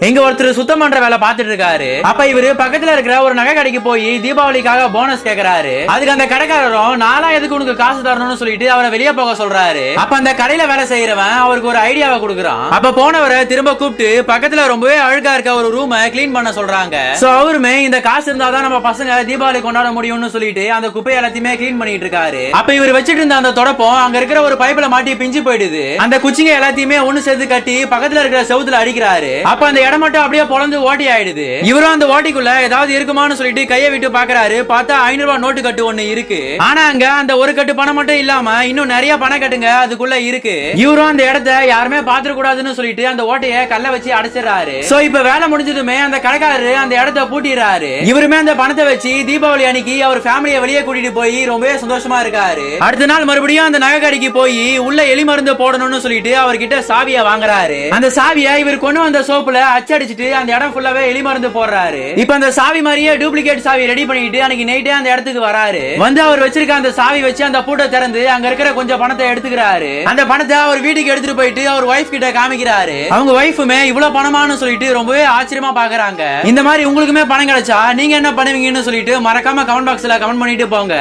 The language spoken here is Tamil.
எங்க ஒருத்தர் சுத்தம் பண்ற வேலை பாத்துட்டு இருக்காரு. அப்ப இவரு பக்கத்துல இருக்கிற ஒரு நகை கடைக்கு போய் தீபாவளிக்காக போனஸ் கேக்குறாரு. அதுக்கு அந்த கடைக்காரரும் நாளா எதுக்கு உனக்கு காசு தரணும்னு சொல்லிட்டு அவரை வெளியே போக சொல்றாரு. அப்ப அந்த கடையில வேலை செய்யறவன் அவருக்கு ஒரு ஐடியாவை கொடுக்குறான். அப்ப போனவரை திரும்ப கூப்பிட்டு பக்கத்துல ரொம்பவே அழுக்கா இருக்க ஒரு ரூமை கிளீன் பண்ண சொல்றாங்க. சோ அவருமே இந்த காசு இருந்தாதான் நம்ம பசங்க தீபாவளி கொண்டாட முடியும்னு சொல்லிட்டு அந்த குப்பை எல்லாத்தையுமே கிளீன் பண்ணிட்டு இருக்காரு. அப்ப இவர் வச்சிட்டு இருந்த அந்த தொடப்பம் அங்க இருக்கிற ஒரு பைப்ல மாட்டி பிஞ்சு போயிடுது. அந்த குச்சிங்க எல்லாத்தையுமே ஒண்ணு சேர்த்து கட்டி பக்கத்துல இருக்கிற செவுத்துல அடிக்கிறாரு. அப்ப அந்த இடம் மட்டும் அப்படியே பொளந்து ஓட்டி ஆயிடுது. இவரும் அந்த ஓட்டிக்குள்ள ஏதாவது இருக்குமான்னு சொல்லிட்டு கையை விட்டு பாக்குறாரு. பார்த்தா 500 ரூபாய் நோட்டு கட்டு ஒண்ணு இருக்கு. ஆனா அங்க அந்த ஒரு கட்டு பணம் மட்டும் இல்லாம இன்னும் நிறைய பணம் கட்டுங்க அதுக்குள்ள இருக்கு. இவரும் அந்த இடத்தை யாருமே பாத்துற கூடாதுன்னு சொல்லிட்டு அந்த ஓட்டைய கல்ல வச்சு அடைச்சிடறாரு. சோ இப்ப வேலை முடிஞ்சதுமே அந்த கடைக்காரரு அந்த இடத்தை பூட்டிடுறாரு. இவருமே அந்த பணத்தை வச்சு தீபாவளி அன்னைக்கு அவர் ஃபேமிலியை வெளியே கூட்டிட்டு போய் ரொம்பவே சந்தோஷமா இருக்காரு. அடுத்த நாள் மறுபடியும் அந்த நகை கடைக்கு போய் உள்ள எலி மருந்து போடணும்னு சொல்லிட்டு அவர்கிட்ட சாவியை வாங்குறாரு. அந்த சாவியை இவர் கொண்டு வந்த சோப்புல அச்சடிச்சிட்டு அந்த இடம் ஃபுல்லாவே எலி மருந்து போடுறாரு. இப்ப அந்த சாவி மாதிரியே டூப்ளிகேட் சாவி ரெடி பண்ணிட்டு அன்னைக்கு நைட்டே அந்த இடத்துக்கு வராரு. வந்து அவர் வச்சிருக்க அந்த சாவி வச்சு அந்த பூட்டை திறந்து அங்க இருக்கிற கொஞ்சம் பணத்தை எடுத்துக்கிறாரு. அந்த பணத்தை அவர் வீட்டுக்கு எடுத்துட்டு போயிட்டு அவர் வைஃப் கிட்ட காமிக்கிறாரு. அவங்க வைஃபுமே இவ்வளவு பணமானு சொல்லிட்டு ரொம்பவே ஆச்சரியமா பாக்குறாங்க. இந்த மாதிரி உங்களுக்குமே பணம் கிடைச்சா நீங்க என்ன பண்ணுவீங்கன்னு சொல்லிட்டு மறக்காம கமெண்ட் பாக்ஸ்ல கமெண்ட் பண்ணிட்டு போங்க.